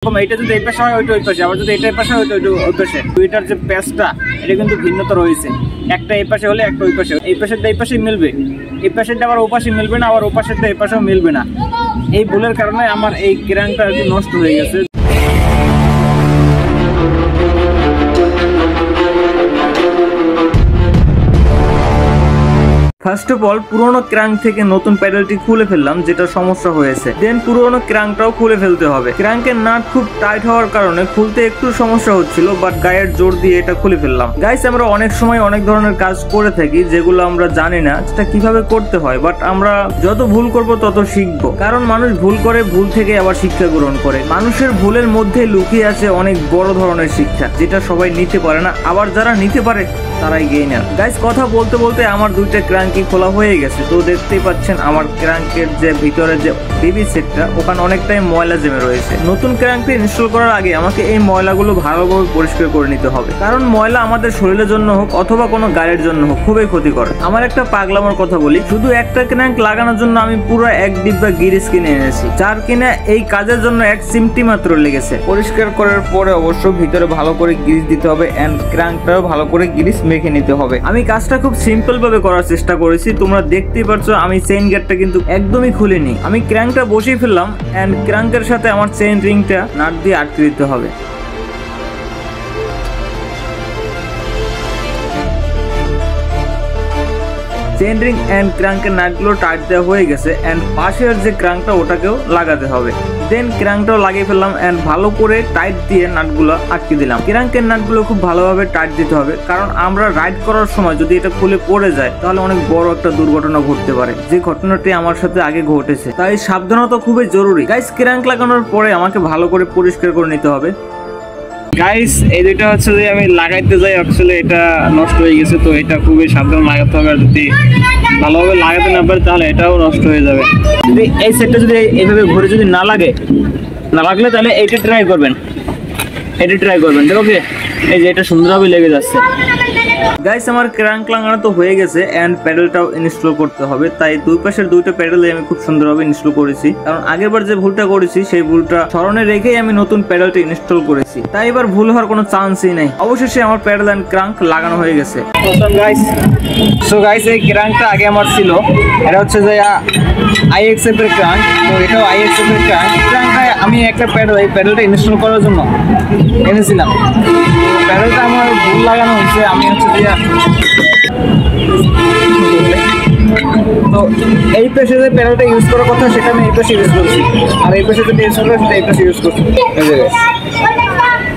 এটা যদি এই পাশে হয় ওইটা ওই পাশে, আবার যদি এটা এই পাশে হয় ওইটা ওই পাশে। দুইটার যে প্যাচটা এটা কিন্তু ভিন্নতা রয়েছে, একটা এই পাশে হলে একটা ওই পাশে। এই পাশেরটা এই পাশে মিলবে, এই পাশেরটা আবার ও পাশে মিলবে না, আবার ও পাশেরটা এই পাশেও মিলবে না। এই ভুলের কারণে আমার এই ক্র্যাঙ্কটা একটু নষ্ট হয়ে গেছে। ফার্স্ট অফ অল পুরোনো ক্র্যাঙ্ক থেকে নতুন প্যাডেলটি খুলে ফেললাম, যেটা সমস্যা হয়েছে। দেন পুরোনো ক্র্যাঙ্কটাও খুলে ফেলতে হবে। ক্র্যাঙ্কের নাট খুব টাইট হওয়ার কারণে খুলতে একটু সমস্যা হচ্ছিল, বাট গায়ের জোর দিয়ে এটা খুলে ফেললাম। গাইস, আমরা অনেক সময় অনেক ধরনের কাজ করে থাকি যেগুলো আমরা জানি না সেটা কিভাবে করতে হয়, বাট আমরা যত ভুল করব তত শিখবো। কারণ মানুষ ভুল করে, ভুল থেকে আবার শিক্ষা গ্রহণ করে। মানুষের ভুলের মধ্যে লুকিয়ে আছে অনেক বড় ধরনের শিক্ষা, যেটা সবাই নিতে পারে না, আবার যারা নিতে পারে তারাই গেইনার। গাইস, কথা বলতে বলতে আমার দুইটা ক্র্যাঙ্ক খোলা হয়ে গেছে। তো দেখতেই পাচ্ছেন আমার ক্র্যাঙ্কের যে ভিতরে যে বেবি সেটটা, ওখানে অনেকটাই ময়লা জমে রয়েছে। নতুন ক্র্যাঙ্কটি ইনস্টল করার আগে আমাকে এই ময়লাগুলো ভালোভাবে পরিষ্কার করে নিতে হবে, কারণ ময়লা আমাদের শরীরের জন্য হোক অথবা কোনো গাড়ির জন্য হোক খুবই ক্ষতিকর। আমার একটা পাগলামোর কথা বলি, শুধু একটা ক্র্যাঙ্ক লাগানোর জন্য আমি পুরো এক ডিব্বা গিরিস কিনে এনেছি, যার কিনা এই কাজের জন্য এক চিমটি মাত্র লেগেছে। পরিষ্কার করার পরে অবশ্য ভিতরে ভালো করে গিরিস দিতে হবে এন্ড ক্র্যাঙ্কটাও ভালো করে গিরিস মেখে নিতে হবে। আমি কাজটা খুব সিম্পল ভাবে করার চেষ্টা করেছি। তোমরা দেখতেই পারছো আমি চেইন গেটটা কিন্তু একদমই খুলিনি। আমি ক্র্যাঙ্কটা বসিয়ে ফেললাম এন্ড ক্র্যাঙ্কের সাথে আমার চেইন রিংটা নাট দিয়ে আটকে দিতে হবে। চেইন রিং এন্ড ক্র্যাঙ্কের নাটগুলো টাইট দেওয়া হয়ে গেছে এন্ড পাশের যে ক্র্যাঙ্কটা ওটাকেও লাগাতে হবে। দেন ক্র্যাঙ্কটাও লাগিয়ে ফেললাম এন্ড ভালো করে টাইট দিয়ে নাটগুলো আটকে দিলাম। ক্র্যাঙ্কের নাটগুলো খুব ভালোভাবে টাইট দিতে হবে, কারণ আমরা রাইড করার সময় যদি এটা খুলে পড়ে যায় তাহলে অনেক বড় একটা দুর্ঘটনা ঘটতে পারে, যে ঘটনাটি আমার সাথে আগে ঘটেছে। তাই সাবধানতা খুবই জরুরি। গাইস, ক্র্যাঙ্ক লাগানোর পরে আমাকে ভালো করে পরিষ্কার করে নিতে হবে। গাইস, এই দুইটা হচ্ছে যে আমি লাগাইতে যাই, আসলে এটা নষ্ট হয়ে গেছে। তো এটা খুবই সাবধান লাগাতে হবে, আর যদি ভালোভাবে লাগাতে না পারে তাহলে এটাও নষ্ট হয়ে যাবে। যদি এই সেটটা যদি এইভাবে ঘুরে যদি না লাগলে তাহলে এইটা ট্রাই করবেন, দেখো কি এই যে এটা সুন্দরভাবে লেগে যাচ্ছে। গাইস, আমার ক্র্যাঙ্ক লাগানো তো হয়ে গেছে এন্ড প্যাডেলটাও ইনস্টল করতে হবে। তাই দুই পাশের দুইটা প্যাডেল আমি খুব সুন্দরভাবে ইনস্টল করেছি, কারণ আগেরবার যে ভুলটা করেছি সেই ভুলটা স্মরণে রেখেই আমি নতুন প্যাডেলটা ইনস্টল করেছি। তাই এবার ভুল হওয়ার কোনো চান্সই নেই। অবশেষে আমার প্যাডেল এন্ড ক্র্যাঙ্ক লাগানো হয়ে গেছে। সো গাইস, এই ক্র্যাঙ্কটা আগে আমার ছিল, এটা হচ্ছে যে IXF এর ক্র্যাঙ্ক। তো এটাও IXF এর ক্র্যাঙ্কটা আমি একটা প্যাডেল, এই প্যাডেলটা ইনস্টল করার জন্য এনেছিলাম। প্যাডেলটা আমার ভুল লাগানো হয়েছে। আমি হচ্ছে তো এই পেশে যে প্যাডেলটা ইউজ করার কথা সেটা আমি এই পেশে ইউজ করছি, আর এই পেশে যেটা ইউজ করবো সেটা এই পেশে ইউজ করছি।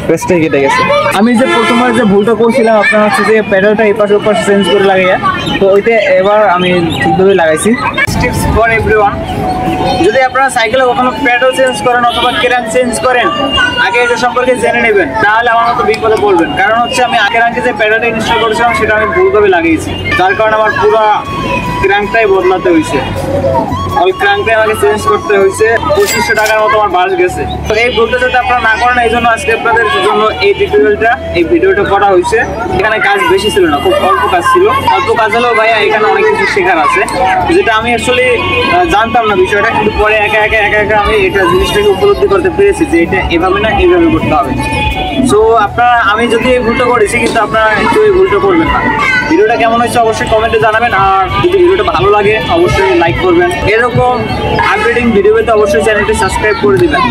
পেজটাই কেটে গেছে। আমি যে প্রথমবার যে ভুলটা করছিলাম, আপনার হচ্ছে যে প্যাডেলটা এই পাশে ওপাশে চেঞ্জ করে লাগাইয়া, তো ওইটা এবার আমি ঠিকভাবে লাগাইছি। টিপস ফর এভরিওয়ান, যদি আপনারা সাইকেলে কখনো প্যাডেল চেঞ্জ করেন অথবা ক্র্যাঙ্ক চেঞ্জ করেন, আগে এটা সম্পর্কে জেনে নেবেন, তাহলে আমার মতো বিপদে পড়বেন। কারণ হচ্ছে আমি আগের যে প্যাডেলটা ইনস্টল করেছিলাম সেটা আমি ভুলভাবে লাগিয়েছি, যার কারণে আমার পুরো ক্র্যাঙ্কটাই বদলাতে হয়েছে। ওই ক্র্যাঙ্কটাই আমাকে চেঞ্জ করতে হয়েছে। 2500 টাকার মতো আমার বাস গেছে। তো এই ভুলটা যাতে আপনারা না করেন, এই জন্য আজকে আপনাদের জন্য এই টিউটোরিয়ালটা, এই ভিডিওটা করা হয়েছে। এখানে কাজ বেশি ছিল না, খুব অল্প কাজ ছিল। অল্প কাজ হলেও ভাইয়া এখানে অনেক কিছু শেখার আছে, যেটা আমি আসলে জানতাম না বিষয়টা, কিন্তু পরে একা একা আমি এটা জিনিসটাকে উপলব্ধি করতে পেরেছি যে এটা এভাবে না এইভাবে করতে হবে। সো আপনারা, আমি যদি এই ভুলটা করেছি, কিন্তু আপনারা একটু এই ভুলটা করবেন না। ভিডিওটা কেমন হয়েছে অবশ্যই কমেন্টে জানাবেন, আর যদি ভিডিওটা ভালো লাগে অবশ্যই লাইক করবেন। এরকম আপডেটিং ভিডিও পেতে অবশ্যই চ্যানেলটি সাবস্ক্রাইব করে দিবেন।